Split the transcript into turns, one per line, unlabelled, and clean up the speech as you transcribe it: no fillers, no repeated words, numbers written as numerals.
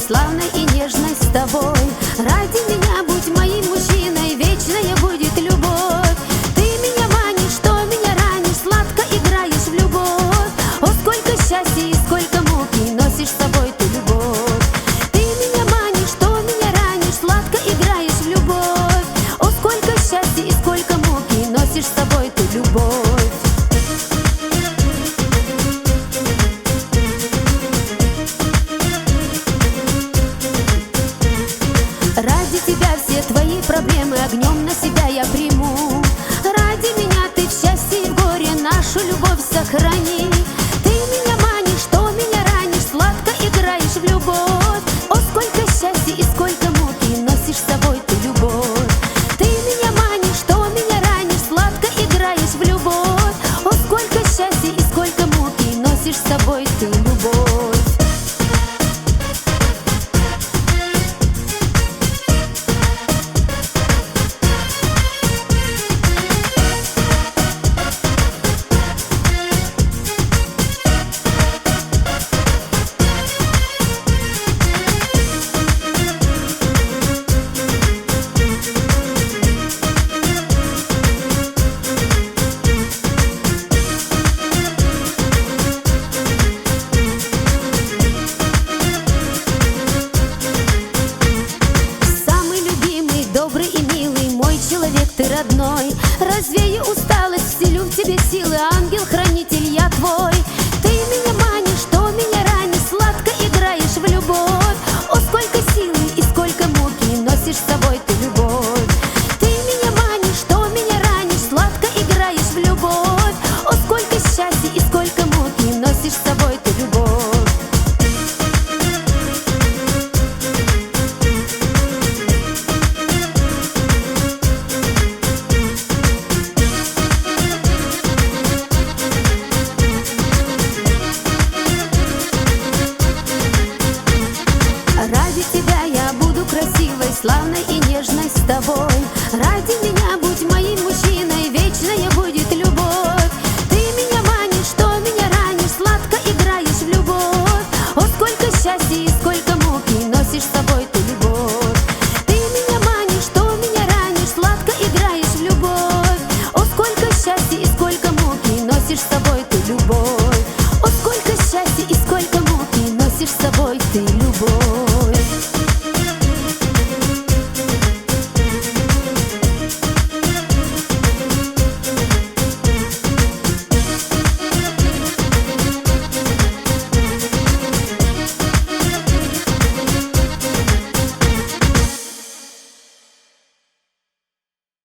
славной и нежной с тобой. Ради меня будь моим мужчиной, вечная будет любовь. Ты меня манишь, что меня ранишь, сладко играешь в любовь. О, сколько счастья и сколько муки носишь с собой ты любовь. Ты меня манишь, что меня ранишь, сладко играешь в любовь. О, сколько счастья и сколько муки носишь с собой ты любовь. Ради тебя все твои проблемы огнем на себя я приму. Ради меня ты в счастье и в горе нашу любовь сохрани. Ты меня манишь, что меня ранишь, сладко играешь в любовь. О, сколько счастья и сколько муки носишь с собой ты любовь. Ты меня манишь, что меня ранишь, сладко играешь в любовь. О, сколько счастья и сколько муки носишь с собой ты любовь. Ты родной, развею усталость, вселю в тебе силы, ангел-хранитель я твой. Ты меня манишь, что меня ранишь, сладко играешь в любовь. О, сколько силы и сколько муки носишь с собой ты любовь. Ты меня манишь, что меня ранишь, сладко играешь в любовь. О, сколько счастья и сколько муки носишь с собой ты любовь. Ради тебя я буду красивой, славной и нежной с тобой. Ради меня будь моим мужчиной, вечная будет любовь. Ты меня манишь, что меня ранишь, сладко играешь в любовь. О, сколько счастья и сколько муки носишь с собой ты любовь. Ты меня манишь, что меня ранишь, сладко играешь в любовь. О, сколько счастья и сколько муки носишь с собой ты любовь. О, сколько счастья и сколько муки носишь с собой ты любовь.